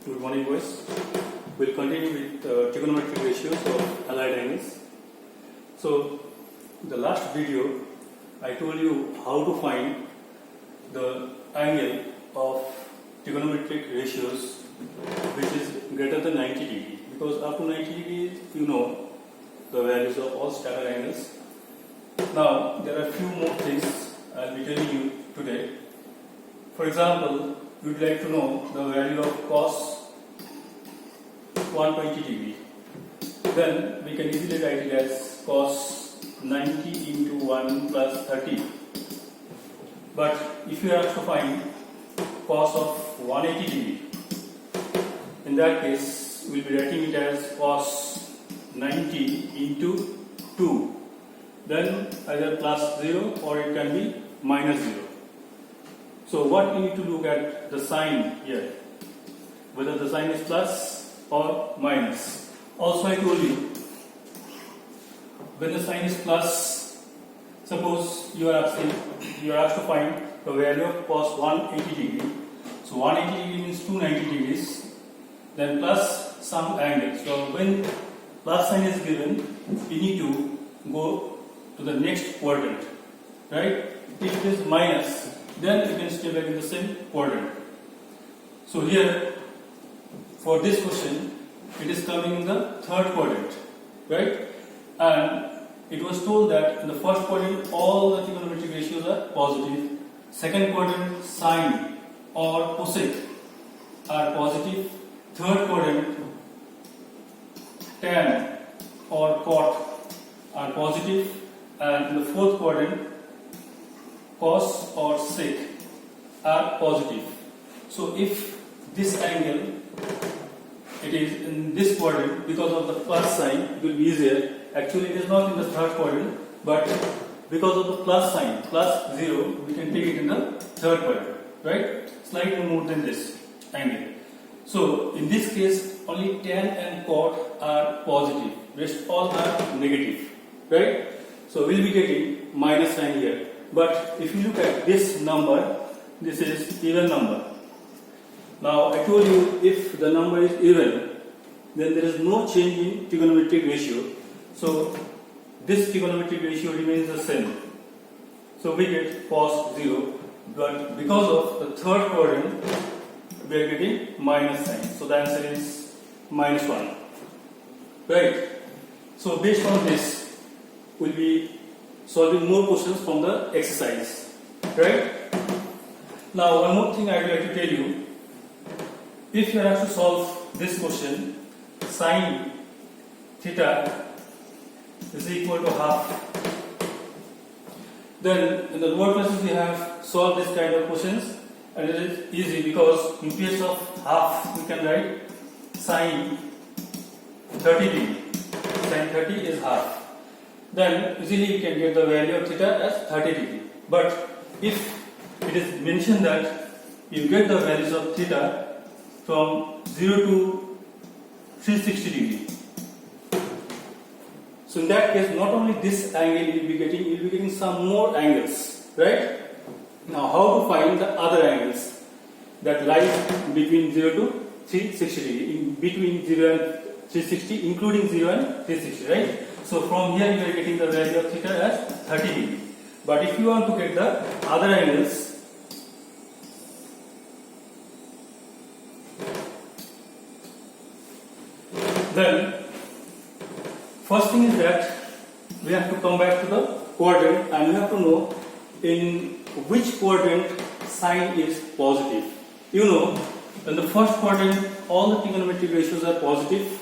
Good morning, boys. We'll continue with trigonometric ratios of allied angles. So, in the last video, I told you how to find the angle of trigonometric ratios which is greater than 90 degree. Because up to 90 degrees, you know the values of all standard angles. Now, there are a few more things I'll be telling you today. For example, you'd like to know the value of cos 120 degree. Then we can easily write it as cos 90 into 1 plus 30. But if you have to find cos of 180 degree, in that case we'll be writing it as cos 90 into 2. Then either plus 0 or it can be minus 0. So what you need to look at the sign here, whether the sign is plus or minus. Also I told you, when the sign is plus, suppose you are asked to find the value of cos 180 degree. So 180 degree means 290 degrees, then plus some angle. So when plus sign is given, you need to go to the next quadrant, right? If it is minus, then you can stay back in the same quadrant. So here, for this question, it is coming in the third quadrant, right? And it was told that in the first quadrant, all the trigonometric ratios are positive. Second quadrant, sine or cosec are positive. Third quadrant, tan or cot are positive. And in the fourth quadrant, cos or sec are positive. So if this angle, it is in this quadrant, because of the plus sign, it will be easier. Actually it is not in the third quadrant, but because of the plus sign, plus 0, we can take it in the third quadrant, right? Slightly more than this angle. So in this case, only tan and cot are positive, rest all are negative, right? So we'll be getting minus sign here. But if you look at this number, this is even number. Now I told you, if the number is even, then there is no change in trigonometric ratio. So this trigonometric ratio remains the same. So we get cos 0. But because of the third quadrant, we are getting minus sign. So the answer is minus 1. Right? So based on this, we'll be solving more questions from the exercise, right? Now one more thing I would like to tell you, if you have to solve this question, sine theta is equal to half, then in the lower classes we have solved this kind of questions, and it is easy because in place of half we can write sine 30 degree. Sine 30 is half. Then easily you can get the value of theta as 30 degree. But if it is mentioned that you get the values of theta from 0 to 360 degree. So in that case, not only this angle you will be getting some more angles, right? Now how to find the other angles that lie between 0 to 360 degree, in between 0 and 360, including 0 and 360, right? So from here you are getting the value of theta as 30 degree. But if you want to get the other angles, then first thing is that we have to come back to the quadrant and we have to know in which quadrant sine is positive. You know, in the first quadrant all the trigonometric ratios are positive.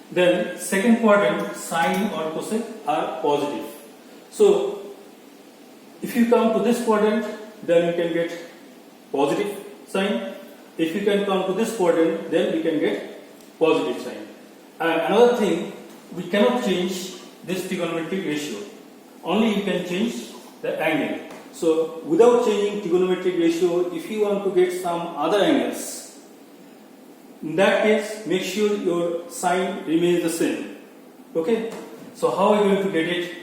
Then second quadrant, sine or cosec are positive. So if you come to this quadrant, then you can get positive sign. If you can come to this quadrant, then you can get positive sign. And another thing, we cannot change this trigonometric ratio. Only you can change the angle. So without changing trigonometric ratio, if you want to get some other angles, in that case, make sure your sign remains the same. Okay? So how are you going to get it?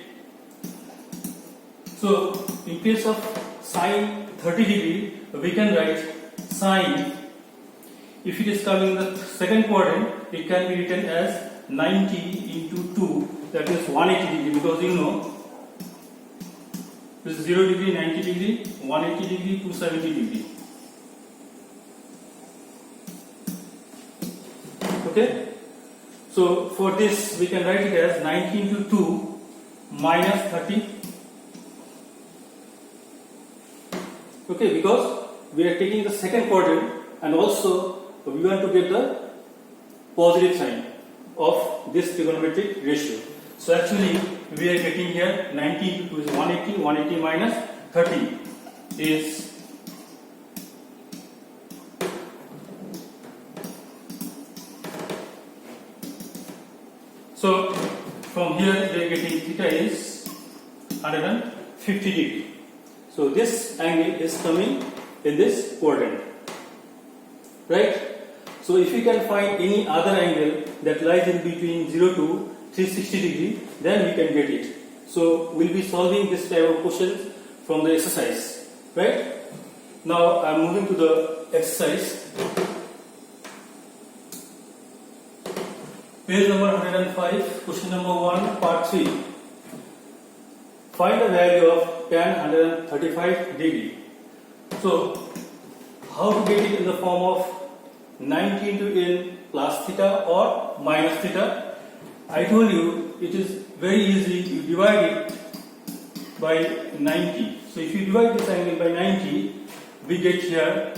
So in case of sine 30 degree, we can write sine if it is coming in the second quadrant, it can be written as 90 into 2, that is 180 degree, because you know this is 0 degree, 90 degree, 180 degree, 270 degree. Okay, so for this we can write it as 90 into 2 minus 30. Okay, because we are taking the second quadrant and also we want to get the positive sign of this trigonometric ratio. So actually we are getting here 90 into 2 is 180, 180 minus 30 is so from here we are getting theta is 150 degree. So this angle is coming in this quadrant, right? So if you can find any other angle that lies in between 0 to 360 degree, then we can get it. So we'll be solving this type of questions from the exercise, right? Now I'm moving to the exercise. Page number 105, question number 1, part 3. Find the value of tan 135 degree. So how to get it in the form of 90 into n plus theta or minus theta? I told you it is very easy. You divide it by 90. So if you divide this angle by 90, we get here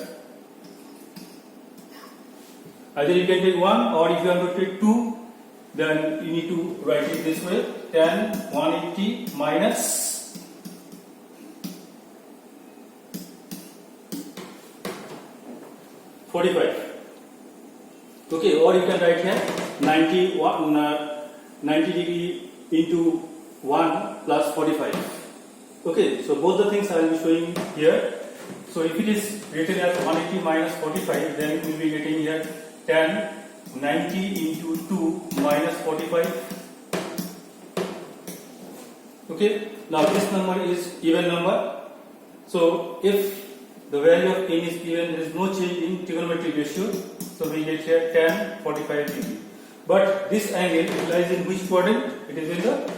either you can take 1 or if you want to take 2, then you need to write it this way: tan 180 minus 45. Okay, or you can write here 90 degree into 1 plus 45. Okay, so both the things I will be showing here. So if it is written as 180 minus 45, then we will be getting here tan 90 into 2 minus 45. Okay, now this number is even number. So if the value of n is even, there is no change in trigonometric ratio. So we get here tan 45 degree. But this angle it lies in which quadrant? It is in the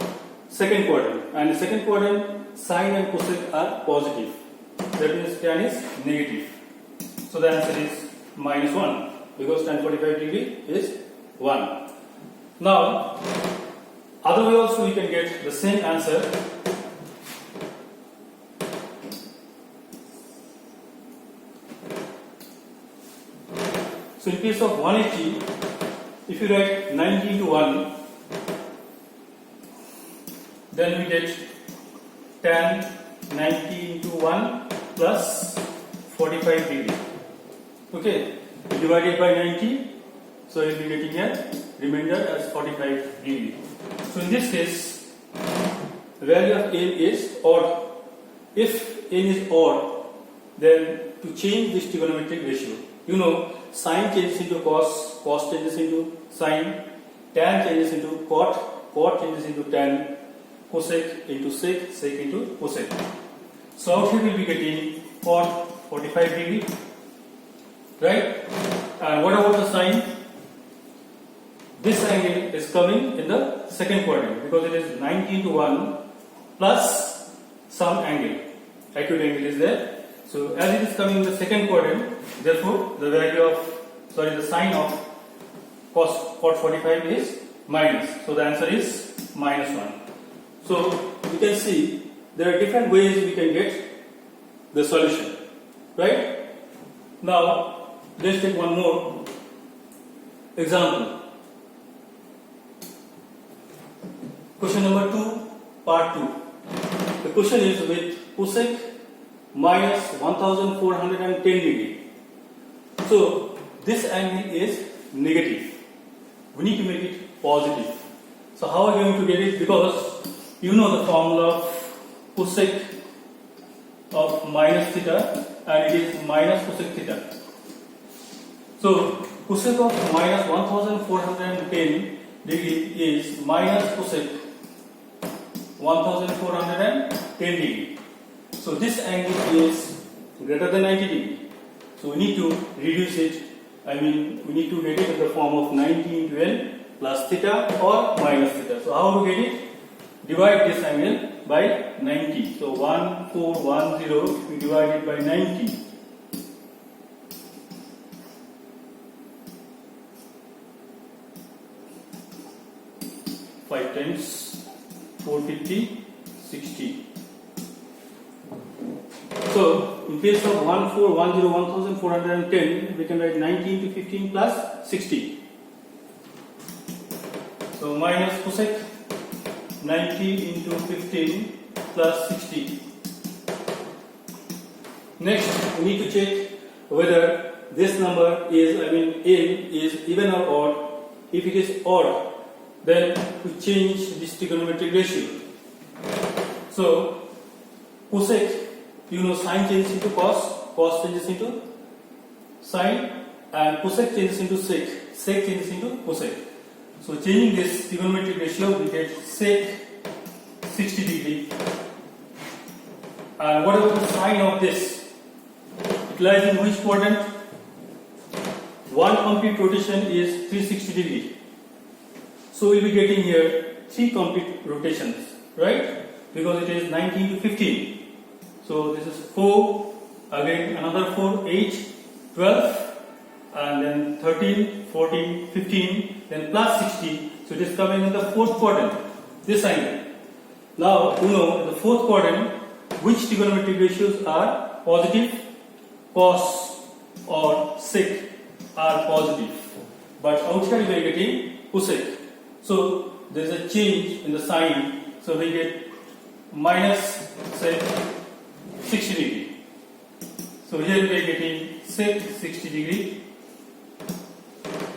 second quadrant. And the second quadrant, sine and cosine are positive. That means tan is negative. So the answer is minus 1, because tan 45 degree is 1. Now, other way also we can get the same answer. So in case of 180, if you write 90 into 1, then we get tan 90 into 1 plus 45 degree. Okay, divided by 90, so you will be getting a remainder as 45 degree. So in this case, the value of n is odd. If n is odd, then to change this trigonometric ratio, you know, sine changes into cos, cos changes into sine, tan changes into cot, cot changes into tan, cosec into sec, sec into cosec. So out here we will be getting cot 45 degree, right? And what about the sine? This angle is coming in the second quadrant because it is 90 into 1 plus some angle, acute angle is there. So as it is coming in the second quadrant, therefore the value of, the sine of cot 45 is minus. So the answer is minus 1. So you can see there are different ways we can get the solution, right? Now let's take one more example. Question number 2, part 2. The question is with cosec minus 1410 degree. So this angle is negative. We need to make it positive. So how are we going to get it? Because you know the formula of cosec of minus theta, and it is minus cosec theta. So cosec of minus 1410 degree is minus cosec 1410 degree. So this angle is greater than 90 degree. So we need to reduce it we need to get it in the form of 90 into L plus theta or minus theta. So how to get it? Divide this angle by 90. So 1410, we divide it by 90. 5 times 450, 60. So in case of 1410, 1410, we can write 90 into 15 plus 60. So minus cosec 90 into 15 plus 60. Next, we need to check whether this number is, L is even or odd. If it is odd, then we change this trigonometric ratio. So cosec, sine changes into cos, cos changes into sine, and cosec changes into sec, sec changes into cosec. So changing this trigonometric ratio, we get sec 60 degree. And what about the sine of this? It lies in which quadrant? One complete rotation is 360 degree. So we'll be getting here 3 complete rotations, right? Because it is 19 to 15. So this is 4, again another 4, 8, 12, and then 13, 14, 15, then plus 60. So it is coming in the 4th quadrant, this angle. Now, in the 4th quadrant, which trigonometric ratios are positive? Cos or sec are positive. But outside we are getting cosec. So there is a change in the sign. So we get minus sec 60 degree. So here we are getting sec 60 degree.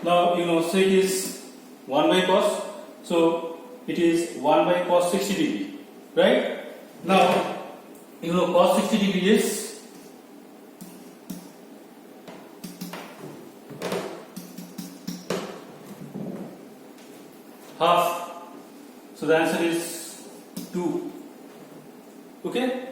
Now sec is 1 by cos. So it is 1 by cos 60 degree. Right? Now cos 60 degree is half. So the answer is 2. Okay?